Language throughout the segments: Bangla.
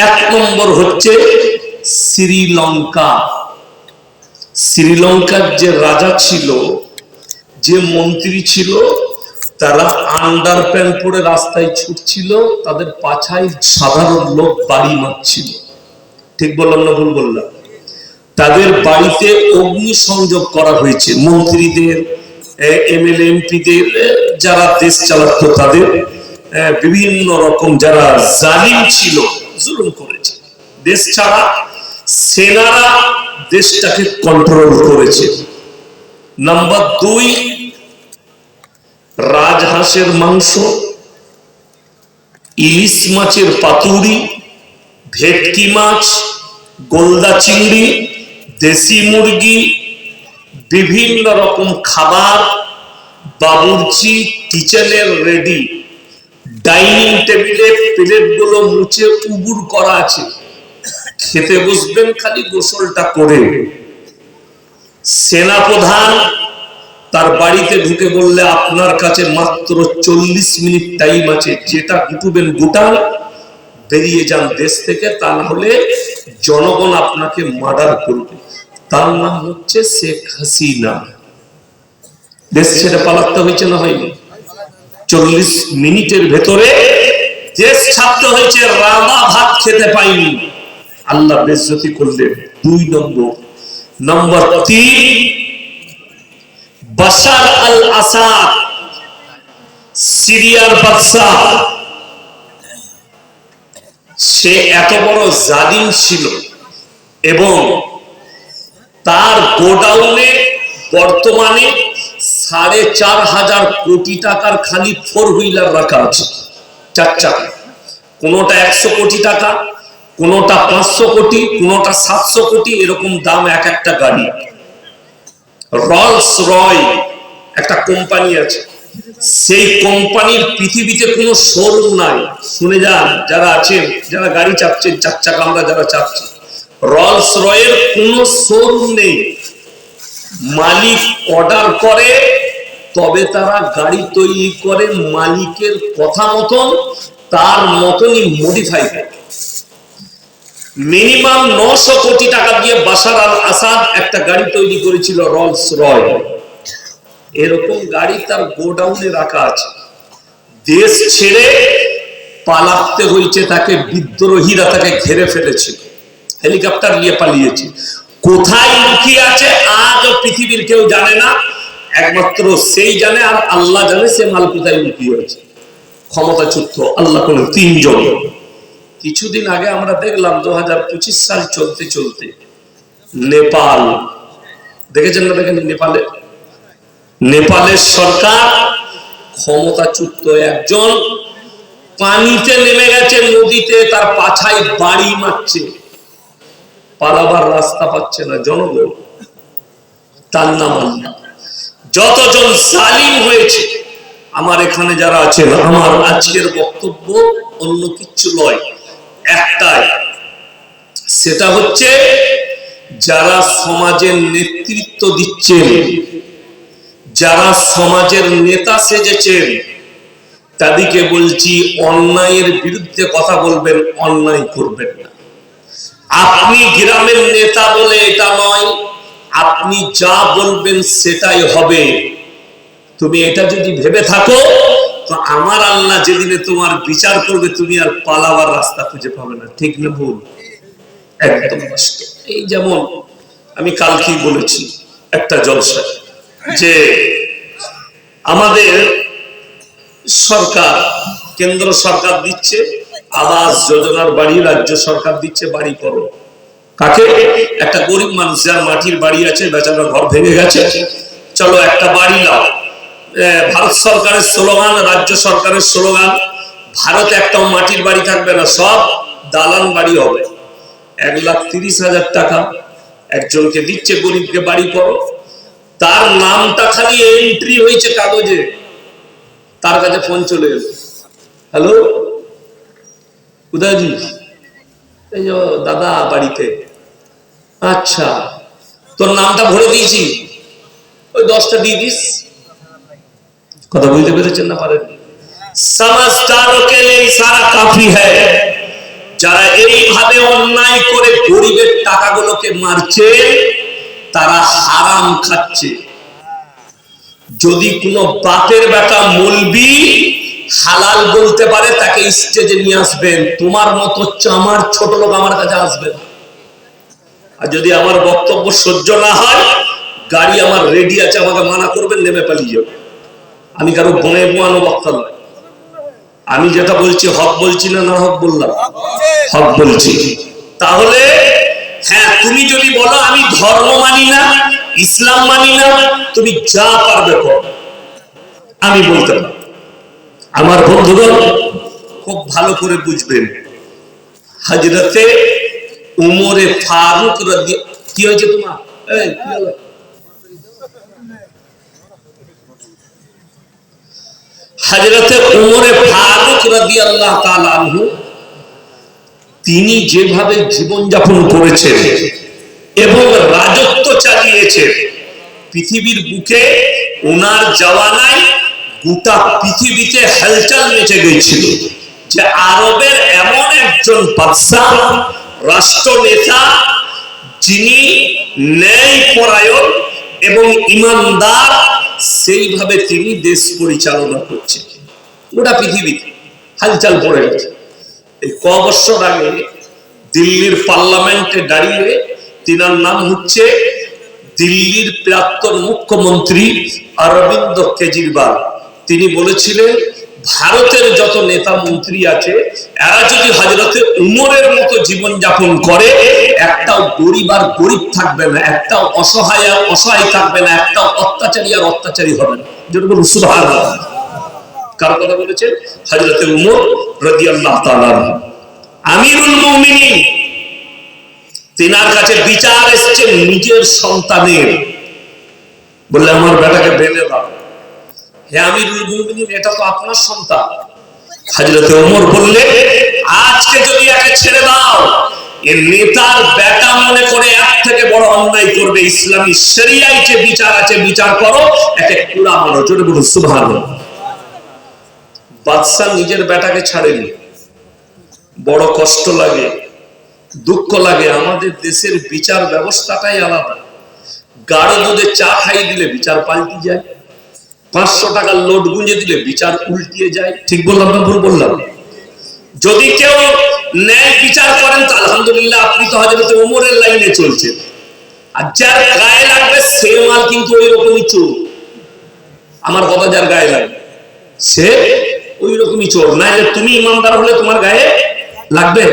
এক নম্বর হচ্ছে শ্রীলঙ্কা। শ্রীলঙ্কার যে রাজা ছিল, যে মন্ত্রী ছিল, তারা আন্ডার প্যান্ট পরে রাস্তায় ছুটছিল, তাদের পাছায় সাধারণ লোক বাড়ি মারছিল। ঠিক বললাম না ভুল বললাম? তাদের বাড়িতে অগ্নি সংযোগ করা হয়েছে। মন্ত্রীদের, এমএলএ এমপিদের, যারা দেশ চালাতো তাদের বিভিন্ন রকম যারা জালিম ছিল জুলুম করেছে। দেশ ছাড়া সেনারা দেশটাকে কন্ট্রোল করেছে। নাম্বার 2, রাজহাঁসের মাংস, ইলিশ মাছের পাতুরি, ভেটকি মাছ, গোলদা চিংড়ি, দেশি মুরগি, বিভিন্ন রকম খাবার, বাবুর্চি কিচেনের রেডি, ডাইনিং টেবিলে প্লেটগুলো মুছে উবুর করা আছে, খেতে বসবেন খালি গোসলটা করে। সেনাপ্রধান তার বাড়িতে ঢুকে বললে আপনার কাছে মাত্র 40 মিনিট টাইম আছে, যেটা গুটুবেন গুটান, বেরিয়ে যান দেশ থেকে, তা না হলে জনগণ আপনাকে মার্ডার করবে। তার নাম হচ্ছে শেখ হাসিনা। দেশ ছেড়ে পালাতে হয়েছে না হয়নি? 40 মিনিটের ভেতরে দেশ ছাড়তে হয়েছে, রামা ভাত খেতে পাইনি, আল্লাহ বেজ্জতি করলেন। 2 নম্বর। নম্বর 3, বাশার আল আসাদ, সিরিয়ার বাদশা। সে এত বড় জালিম ছিল এবং তার গোডাউনে বর্তমানে 4,500 কোটি টাকার খালি 4 হুইলার রাখা আছে, 4 চাকা। কোনোটা 100 কোটি টাকা, কোনোটা 500 কোটি, কোনোটা 700 কোটি, এরকম দাম এক একটা গাড়ি। রলস রয় একটা কোম্পানি আছে, সেই কোম্পানির পৃথিবীতে কোনো শোরুম নাই। শুনে যান যারা আছেন, যারা গাড়ি চাপছেন, 4 চাকা আমরা যারা চাপছি, রলস রয়ের কোনো শোরুম নেই। মালিক অর্ডার করে তবে তারা গাড়ি তৈরি করে, মালিকের কথা মতন তার মতনই মডিফাই করে। মিনিমাম 900 কোটি টাকা দিয়ে বাশার আল আসাদ একটা গাড়ি তৈরি করেছিল, রলস রয়। এরকম গাড়ি তার গোডাউনে রাখা আছে। দেশ ছেড়ে পালাতে হয়েছে তাকে, বিদ্রোহীরা তাকে ঘিরে ফেলেছে, হেলিকপ্টার নিয়ে পালিয়েছে। কোথায় লুকিয়ে আছে আজও পৃথিবীর কেউ জানে না, একমাত্র সেই জানে, আর আল্লাহ জানে সে মাল কোথায় লুকিয়ে আছে। ক্ষমতাচ্যুত আল্লাহ কোন 3 জন। কিছুদিন আগে আমরা দেখলাম 2025 সাল চলতে চলতে নেপাল, দেখেছেন না? দেখেন নেপালের সরকার ক্ষমতাচ্যুত একজন পানিতে নেমে গেছে, নদীতে, তার পাছায় বাড়ি মারছে, পালাবার রাস্তা পাচ্ছে না জনগণ। তার নাম আল্লাহ। যতজন জালিম হয়েছে, আমার এখানে যারা আছেন, আমার আজকের বক্তব্য অন্য কিছু নয়, একটাই, সেটা হচ্ছে যারা সমাজের নেতৃত্ব দিচ্ছেন, যারা সমাজের নেতা সেজেছেন, তাদেরকে বলছি অন্যায়ের বিরুদ্ধে কথা বলবেন, অন্যায় করবেন না। আপনি গ্রামের নেতা বলে এটা নয়, আপনি যা বলবেন সেটাই হবে। তুমি এটা যদি ভেবে থাকো তো আমার আল্লাহ যেদিনে তোমার বিচার করবে তুমি আর পালাবার রাস্তা খুঁজে পাবে না। ঠিক না ভুল? একদম বাস্তব। এই যেমন আমি কালকেই বলেছি একটা জলসা, যে আমাদের সরকার, কেন্দ্র সরকার দিচ্ছে আবাস যোজনার বাড়ি, রাজ্য সরকার দিচ্ছে বাড়ি করো। কাকে? একটা গরিব মানুষ যার মাটির বাড়ি আছে, বেচারা ঘর ভেঙে গেছে, চলো একটা বাড়ি নাও। ভারত সরকারের স্লোগান, রাজ্য সরকারের স্লোগান, ভারতে একটাও মাটির বাড়ি থাকবে না, সব দালান বাড়ি হবে। 1,30,000 টাকা একজনকে দিচ্ছে, গরিবকে বাড়ি করো। তার নামটা খালি এন্ট্রি হয়েছে কাগজে, তার কাছে ফোন চলে এলো, হ্যালো উদয়জি, এই যে দাদা বাড়িতে, আচ্ছা তোর নামটা ভরে দিয়েছি, ওই 10টা দিয়ে দিস। কথা বুঝতে পেরেছেন না পারেন? समझदारों के लिए इशारा काफी है, যারা এইভাবে অন্যায় করে গরিবের টাকাগুলোকে মারছে তারা হারাম খাচ্ছে। যদি কোনো বাপের বেটা মৌলবি হালাল বলতে পারে তাকে স্টেজে নিয়ে আসবেন, তোমার মতো চামার ছোট লোক আমার কাছে আসবে না। আর যদি আমার বক্তব্য সহ্য না হয়, গাড়ি আমার রেডি আছে, আমাকে মানা করবেন, নেমে পালিয়ে যাবে। আমি কারো বনে বোয়ানো বক্তা নয়। আমি যেটা বলছি হক বলছি না, না হক বললাম? হক বলছি। তাহলে হ্যাঁ, তুমি যদি বলো আমি ধর্ম মানি না, ইসলাম মানি না, তুমি যা পারবে করো, আমি বলতে পারি। আমার বন্ধুগণ খুব ভালো করে বুঝবেন, হযরতে উমরে ফারুক কি হয়েছে তোমার? হযরতে উমরে ফারুক রাদিয়াল্লাহু তাআলা আনহু তিনি যেভাবে জীবন যাপন করেছেন এবং রাজত্ব চালিয়েছেন, পৃথিবীর বুকে ওনার জওয়ানায় গোটা পৃথিবীতে হালচাল মেচে গিয়েছিল যে আরবের এমন একজন বাদশা, রাষ্ট্রনেতা, যিনি ন্যায়পরায়ণ এবং ইমানদার, সেইভাবে তিনি দেশ পরিচালনা করছেন। গোটা পৃথিবীতে হালচাল পড়ে গেছে। এই ক বছর আগে দিল্লির পার্লামেন্টে দাঁড়িয়ে, তিনার নাম হচ্ছে দিল্লির প্রাক্তন মুখ্যমন্ত্রী অরবিন্দ কেজরিওয়াল, তিনি বলেছিলেন ভারতের যত নেতা মন্ত্রী আছে এরা যদি হযরতে উমরের মতো জীবন যাপন করে, একটাও গরিব আর গরিব থাকবে না, একটাও অসহায় আর অসহায় থাকবে না, একটাও অত্যাচারী আর অত্যাচারী হবে না। যেটা বলুন সুবহানাল্লাহ। কার কথা বলেছেন? হযরতে উমর রাদিয়াল্লাহু তাআলা আমিরুল মুমিনিন। তিনার কাছে বিচার এসেছে নিজের সন্তানের, বললে আমার বেটাকে বেঁধে দাও। হে আমিরুল মুমিনিন, এটা তো আপনার সন্তান। হযরতে ওমর বললে আজকে যদি একে ছেড়ে দাও, এর নেতার বেটা মনে করে এক থেকে বড় অন্যায় করবে, ইসলামী শরিয়ায় যে বিচার আছে বিচার করো, একে কুড়া মারো। জোরে বলুন সুবহানাল্লাহ। বাদশা নিজের বেটাকে ছাড়েনি। বড় কষ্ট লাগে, দুঃখ লাগে। আমাদের দেশের বিচার ব্যবস্থাটাই আলাদা। গাঢ় দুধে চা খাই দিলে বিচার পাল্টি যায়, 500 টাকার লোট গুঁজে দিলে বিচার উল্টিয়ে যায়। ঠিক বললাম না ভুল বললাম? যদি কেউ ন্যায় বিচার করেন তো আলহামদুলিল্লাহ, আপনি তো হযরত ওমরের লাইনে চলছেন। আর যার গায়ে লাগবে সে মাল কিন্তু ওই রকমই চোর। আমার কথা যার গায়ে লাগবে সে ওই রকমই চোর। না তুমি ইমানদার হলে তোমার গায়ে লাগবে?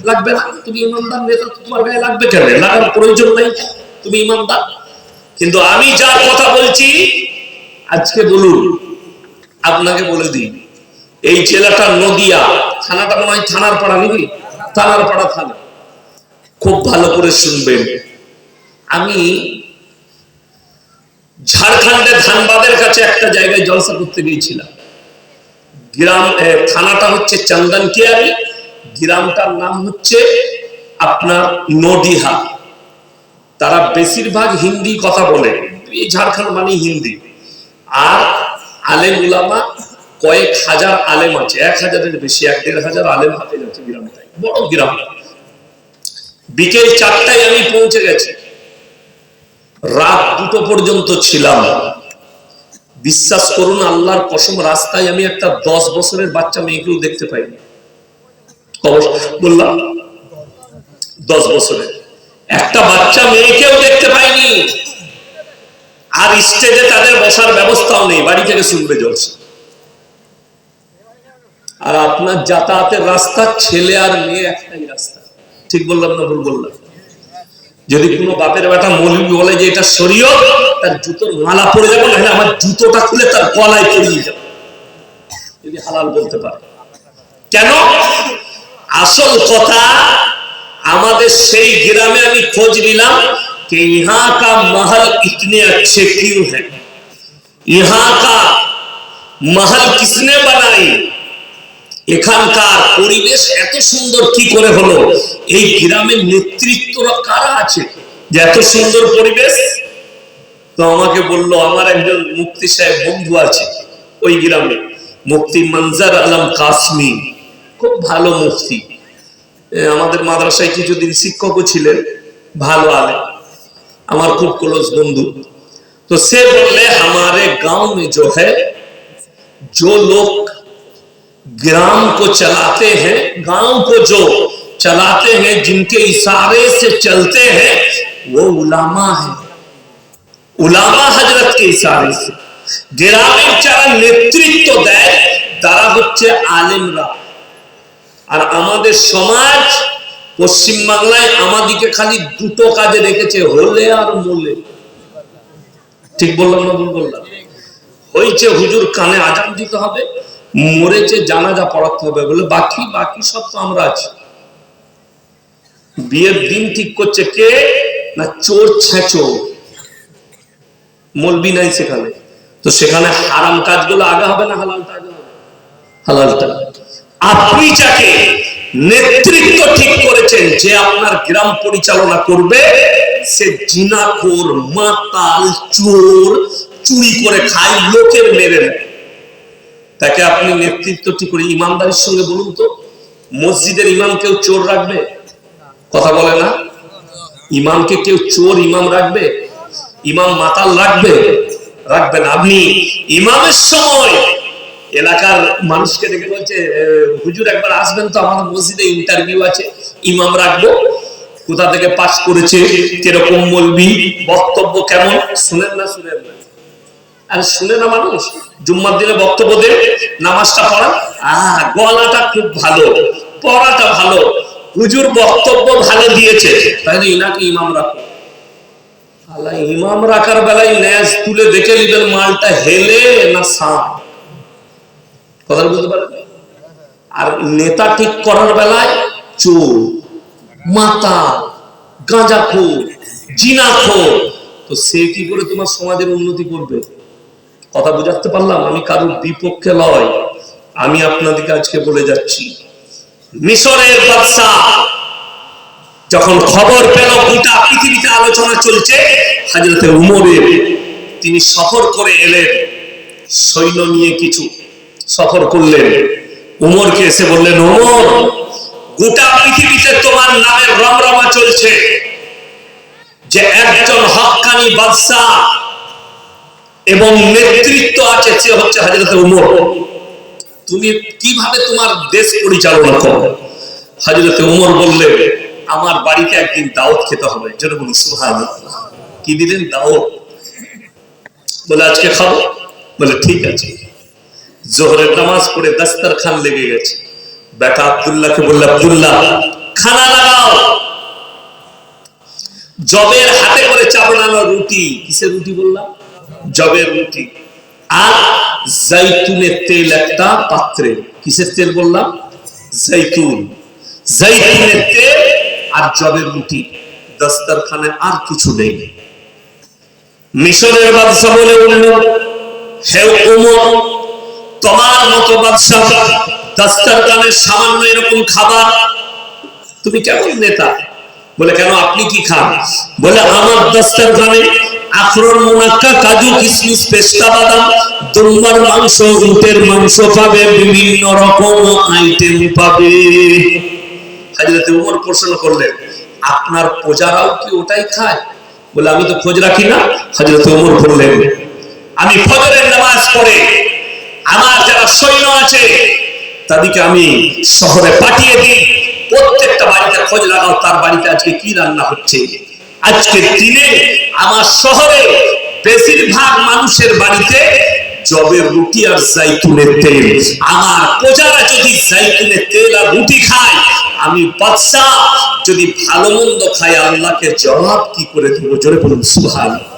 লাগবে না। তুমি ইমানদার নেতা, তোমার গায়ে লাগবে কেন? লাগার প্রয়োজন নাই, তুমি ইমানদার। কিন্তু আমি যার কথা বলছি আজকে বলুন, আপনাকে বলে দিই, এই জেলাটা নদিয়া, থানাটা মনে হয় থানার পাড়া নাকি? থানার পাড়া থানা। খুব ভালো করে শুনবেন, আমি ঝাড়খণ্ডের ধানবাদের কাছে একটা জায়গায় জলসা করতে গিয়েছিলাম। গ্রাম থানাটা হচ্ছে চন্দনকিয়ারি, গ্রামটার নাম হচ্ছে আপনার নডিহা। তারা বেশিরভাগ হিন্দি কথা বলে, এই ঝাড়খণ্ড মানে হিন্দি। আর আলেম উলামা কয়েক হাজার আলেম আছে, 1000-এর বেশি, 1-1500 আলেম হাতে যাচ্ছে গ্রামটায়। বড় গ্রাম। বিকেল 4টায় আমি পৌঁছে গেছি, রাত 2টো পর্যন্ত ছিলাম। বিশ্বাস করুন, আল্লাহর কসম, রাস্তায় আমি একটা 10 বছরের বাচ্চা মেয়েকেও দেখতে পাইনি। বললাম 10 বছরের একটা বাচ্চা মেয়েকেও দেখতে পাইনি। আর স্টেজে তাদের বসার ব্যবস্থাও নেই, বাড়ি থেকে শুনবে জলসা। আর আপনার যাতায়াতের রাস্তা ছেলে আর মেয়ে একটাই রাস্তা। ঠিক বললাম না ভুল বললাম? যদি কোনো বাপের বেটা মৌলবি বলে যে এটা শরীয়ত, তার জুতোর মালা পড়ে যাবে, না আমার জুতোটা খুলে তার গলায় পরিয়ে যাবে, যদি হালাল বলতে পারে। কেন? আসল কথা, আমাদের সেই গ্রামে আমি খোঁজ নিলাম कि यहाँ का महल इतने अच्छे क्यों है, यहाँ का महल किसने बनाई, এখানকার পরিবেশ এত সুন্দর কি করে হলো, এই গ্রামের নেতৃত্বরা কারা আছে যে এত সুন্দর পরিবেশ? তো আমাকে বলল আমার একজন মুফতি সাহেব বন্ধু আছে ওই গ্রামে, মুফতি মনজর আলম কাসমি, খুব ভালো মুফতি। আমাদের মাদ্রাসায় কিছুদিন শিক্ষকও ছিলেন, ভালো আলেম, আমার খুব ক্লোজ বন্ধু। तो से बोले हमारे गांव में जो है, जो लोग ग्राम को चलाते हैं, गांव को जो चलाते हैं, जिनके इशारे से चलते हैं, वो उलामा है। उलामा हजरत के इशारे से গ্রামের যারা নেতৃত্ব দেয় তারা হচ্ছে আলেমরা। আর আমাদের সমাজ পশ্চিম বাংলায় আমাদিকে খালি দুটো কাজে রেখেছে, হলে আর মোলে। ঠিক বললাম না ভুল বললাম? হয়েছে হুজুর কানে আজান দিতে হবে, মরেছে জানাজা পড়াতে হবে বলে, বাকি বাকি সব তো আমরা আছি। বিয়ের দিন ঠিক করছে কে না? চোর ছেঁচো, মলবি নাই সেখানে। তো সেখানে হারাম কাজগুলো আগে হবে না হালালটা আগে হবে? হালালটা। আপনি যাকে নেতৃত্ব ঠিক করেছেন যে আপনার গ্রাম পরিচালনা করবে, সে জিনাখোর, মাতাল, চোর, চুরি করে খায়, লোকের মেরে নেয়, তাকে আপনি নেতৃত্ব ঠিক করে ইমানদারির সঙ্গে বলুন তো, মসজিদের ইমাম কেউ চোর রাখবে? কথা বলে না? ইমামকে কেউ চোর ইমাম রাখবে? ইমাম মাতাল রাখবে? রাখবেন। আপনি ইমামের সময় এলাকার মানুষকে দেখে বলছে, হুজুর একবার আসবেন তো, আমাদের মসজিদে ইন্টারভিউ আছে, ইমাম রাখবো, কোথা থেকে পাস করেছে, কিরকম মলবি, বক্তব্য কেমন, শুনেন না? শুনেন না? আর শুনে না মানুষ? জুম্মার দিনে বক্তব্য দেন, নামাজটা পড়া, গলাটা খুব ভালো, পড়াটা ভালো, হুজুর বক্তব্য ভালো দিয়েছে, তাই ইনাকে ইমাম রাখো। ইমাম রাখার বেলায় ন্যাস তুলে দেখে নিবেন মালটা হেলে না সাপ। কথা বুঝতে পারেন? আর নেতা ঠিক করার বেলায় চোর, মাতা, গাঁজাখোর, জিনাখোর, তো সে কি করে তোমার সমাজের উন্নতি করবে? কথা বুঝাতে পারলাম? আমি কারোর বিপক্ষে নয়, আমি আপনাদেরকে আজকে বলে যাচ্ছি। মিশরের বাদশা যখন খবর পেল গোটা পৃথিবীতে আলোচনা চলছে হযরত উমরের, তিনি সফর করে এলেন, সৈন্য নিয়ে কিছু সফর করলেন। উমরকে এসে বললেন, ওমর, গোটা পৃথিবীতে তোমার নামের রমরমা চলছে যে একজন হক্কানি বাদশা এবং নেতৃত্ব আছে, সে হচ্ছে হযরত উমর। তুমি কিভাবে তোমার দেশ পরিচালনা করো? হযরত উমর বললেন, আমার বাড়িতে একদিন দাওয়াত খেতে হবে। যেটা বলি সুবহানাল্লাহ। কি দিলেন? দাওয়াত। বলে আজকে খাবো? বলে ঠিক আছে। জোহরের নামাজ পড়ে দস্তরখান লেগে গেছে। বেটা আব্দুল্লাহকে বলল, আব্দুল্লাহ খানা লাগাও। জবের হাতে করে চাবড়ানো রুটি, কিসের রুটি বললাম? জবের রুটি, আর জৈতুনের তেল একটা পাত্রে। কিসের তেল বললাম? জৈতুন। জৈতুনের তেল আর জবের রুটি, দস্তরখানে আর কিছু নেই। মিশরের বাদশা বলে উঠল, হে ওমর, তোমার মতো বাদশা, দস্তরখানে সামান্য এরকম খাবার, তুমি কেমন নেতা? বলে কেন, আপনি কি খান? বলে আমার দস্তরখানে আখরোট, মুনাক্কা, কাজু, কিশমিশ, পেস্তা বাদাম, দুম্বার মাংস, উটের মাংস পাবে, বিভিন্ন রকম আইটেম পাবে। হযরত উমর প্রশ্ন করলেন, আপনার প্রজারাও কি ওটাই খায়? বলে আমি তো খোঁজ রাখি না। হযরত উমর বললেন, আমি ফজরের নামাজ পড়ে আমার যারা সৈন্য আছে তাদেরকে আমি শহরে পাঠিয়ে দিই, প্রত্যেকটা বাড়িতে খোঁজ লাগাও তার বাড়িতে আজকে কি রান্না হচ্ছে। আজকের দিনে আমার শহরে বেশিরভাগ মানুষের বাড়িতে জবের রুটি আর জাইতুনের তেল। আমার প্রজারা যদি জাইতুনের তেল আর রুটি খায়, আমি বাদশা যদি ভালো মন্দ খাই, আল্লাহকে জবাব কি করে দেবো? জোরে বলুন সুবহানাল্লাহ।